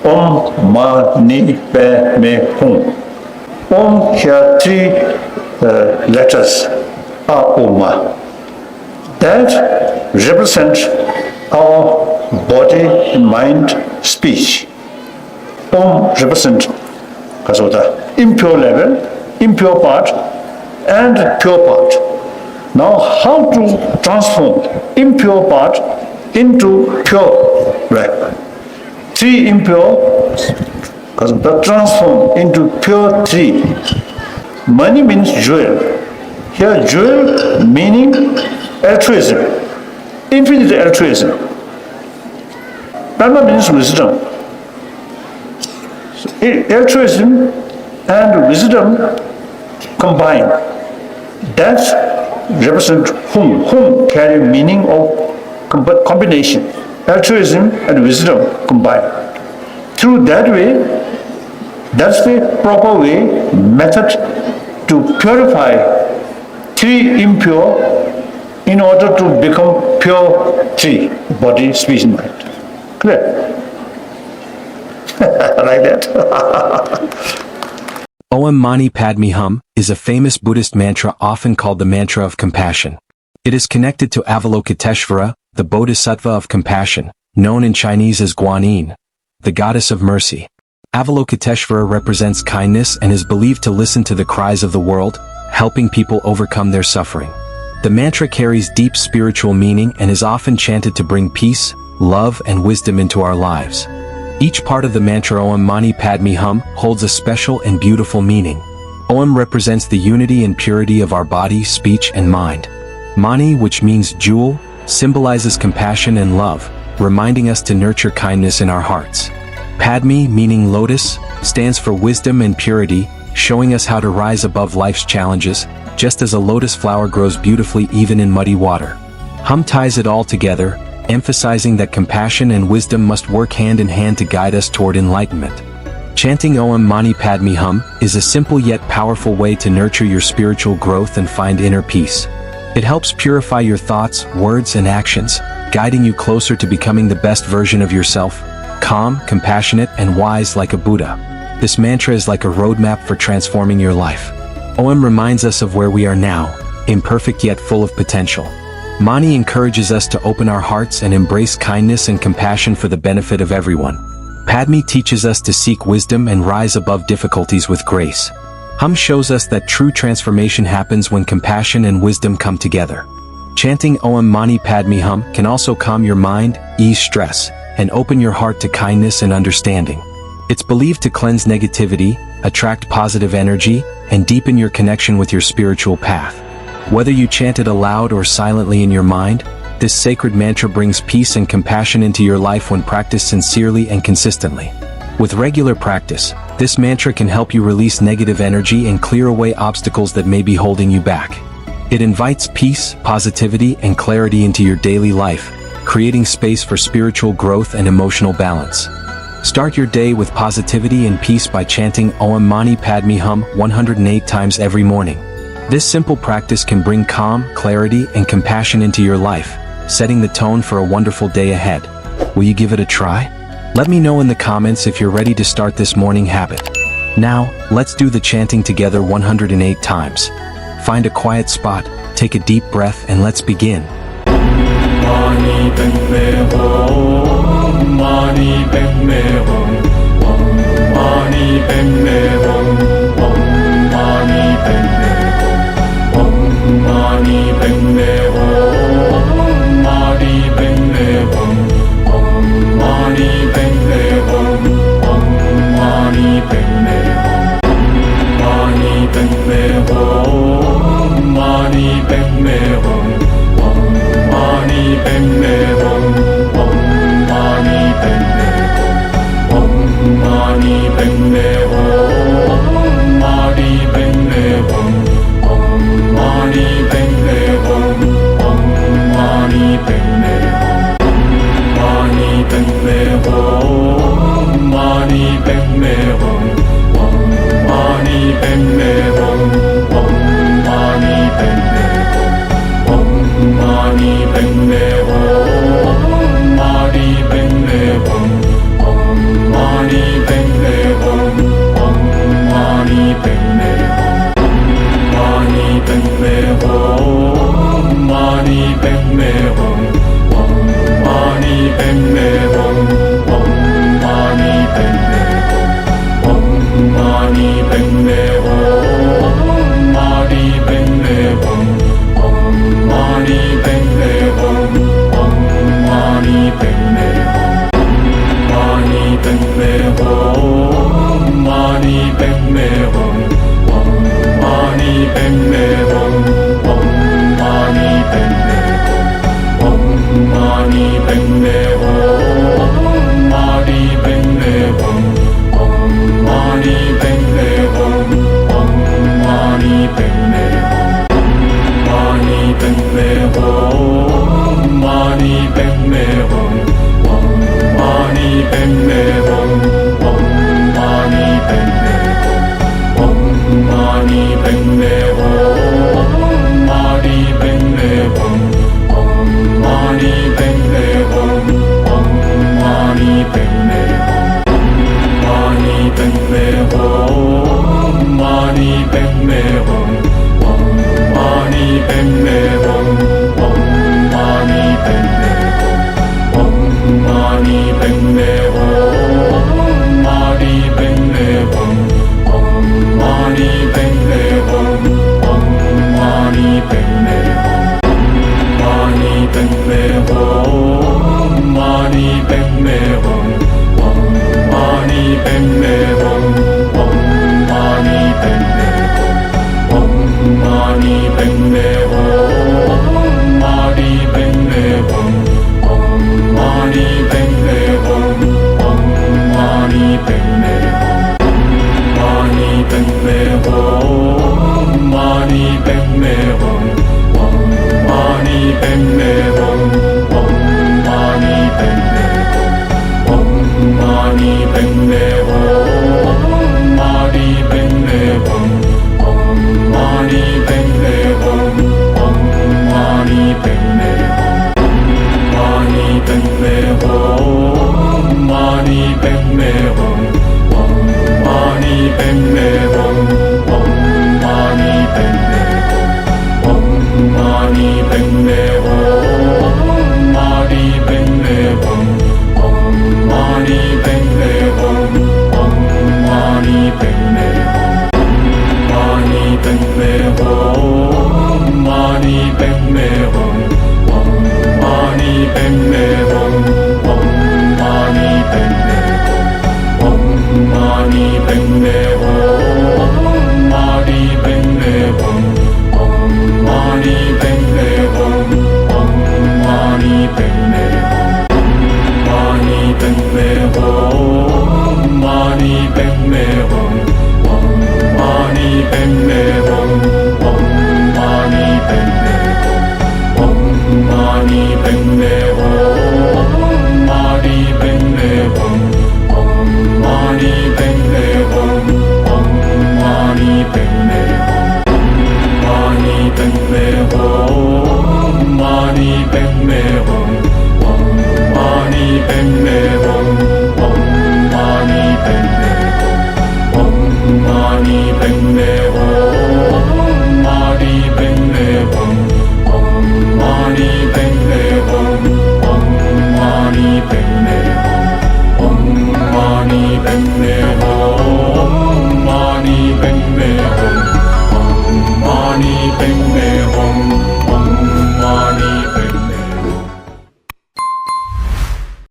Om Mani Padme Hum. Om here three letters are Om. That represents our body, mind, speech. Om represents the impure level, impure part, and pure part. Now, how to transform impure part into pure level? Three impure, that transform into pure three. Money means jewel. Here, jewel meaning altruism, infinite altruism. Dharma means wisdom. So, altruism and wisdom combined. That represents whom. Whom carry meaning of combination. Altruism and wisdom combined. Through that way, that's the proper way, method to purify three impure in order to become pure three, body, speech, and mind. Clear? Like that? Om Mani Padme Hum is a famous Buddhist mantra often called the mantra of compassion. It is connected to Avalokiteshvara, the Bodhisattva of compassion, known in Chinese as Guanyin, the goddess of mercy. Avalokiteshvara represents kindness and is believed to listen to the cries of the world, helping people overcome their suffering. The mantra carries deep spiritual meaning and is often chanted to bring peace, love, and wisdom into our lives. Each part of the mantra Om Mani Padme Hum holds a special and beautiful meaning. Om represents the unity and purity of our body, speech, and mind. Mani, which means jewel, symbolizes compassion and love, reminding us to nurture kindness in our hearts. Padme, meaning lotus, stands for wisdom and purity, showing us how to rise above life's challenges, just as a lotus flower grows beautifully even in muddy water. Hum ties it all together, emphasizing that compassion and wisdom must work hand in hand to guide us toward enlightenment. Chanting Om Mani Padme Hum is a simple yet powerful way to nurture your spiritual growth and find inner peace. It helps purify your thoughts, words, and actions, guiding you closer to becoming the best version of yourself, calm, compassionate, and wise like a Buddha. This mantra is like a roadmap for transforming your life. Om reminds us of where we are now, imperfect yet full of potential. Mani encourages us to open our hearts and embrace kindness and compassion for the benefit of everyone. Padme teaches us to seek wisdom and rise above difficulties with grace. Hum shows us that true transformation happens when compassion and wisdom come together. Chanting Om Mani Padme Hum can also calm your mind, ease stress, and open your heart to kindness and understanding. It's believed to cleanse negativity, attract positive energy, and deepen your connection with your spiritual path. Whether you chant it aloud or silently in your mind, this sacred mantra brings peace and compassion into your life when practiced sincerely and consistently. With regular practice, this mantra can help you release negative energy and clear away obstacles that may be holding you back. It invites peace, positivity, and clarity into your daily life, creating space for spiritual growth and emotional balance. Start your day with positivity and peace by chanting Om Mani Padme Hum 108 times every morning. This simple practice can bring calm, clarity, and compassion into your life, setting the tone for a wonderful day ahead. Will you give it a try? Let me know in the comments if you're ready to start this morning habit. Now, let's do the chanting together 108 times. Find a quiet spot, take a deep breath, and let's begin. Mani Padme Hum, Mani Padme Hum, Om Mani Padme Hum, Om Mani Padme Hum, Om Mani Padme Hum, Mani Padme Hum, Om Mani Padme Hum, Om Mani Padme Hum, Mani Padme Hum, Mani Padme Hum. Mani Padme Hum, Om Mani Padme Hum, Om Mani Padme Hum, Mani Padme Hum, Om Mani Padme Hum, Om Mani Padme Hum, Mani Padme Hum, Mani Padme Hum, Om Mani Padme Hum, Om Mani Padme Hum, Om Mani Padme Hum, Mani Padme Hum, Om Mani padme hum, om mani padme hum, om mani padme hum, mani padme hum, om mani padme hum, om mani padme hum, mani padme hum, mani padme hum, om mani padme hum, om mani padme hum, om mani padme hum, mani padme hum, om mani padme hum, om mani padme hum, mani padme hum, om mani padme hum, om mani padme hum, om mani padme hum, mani padme hum, om mani padme hum, om mani padme hum, mani padme hum, om mani padme hum, om mani padme hum, om mani padme hum, mani padme hum, om mani padme hum, om mani padme hum, mani padme hum, om mani padme hum, om mani padme hum, om mani padme hum, mani padme hum, om mani padme hum, om mani padme hum, mani padme hum, mani padme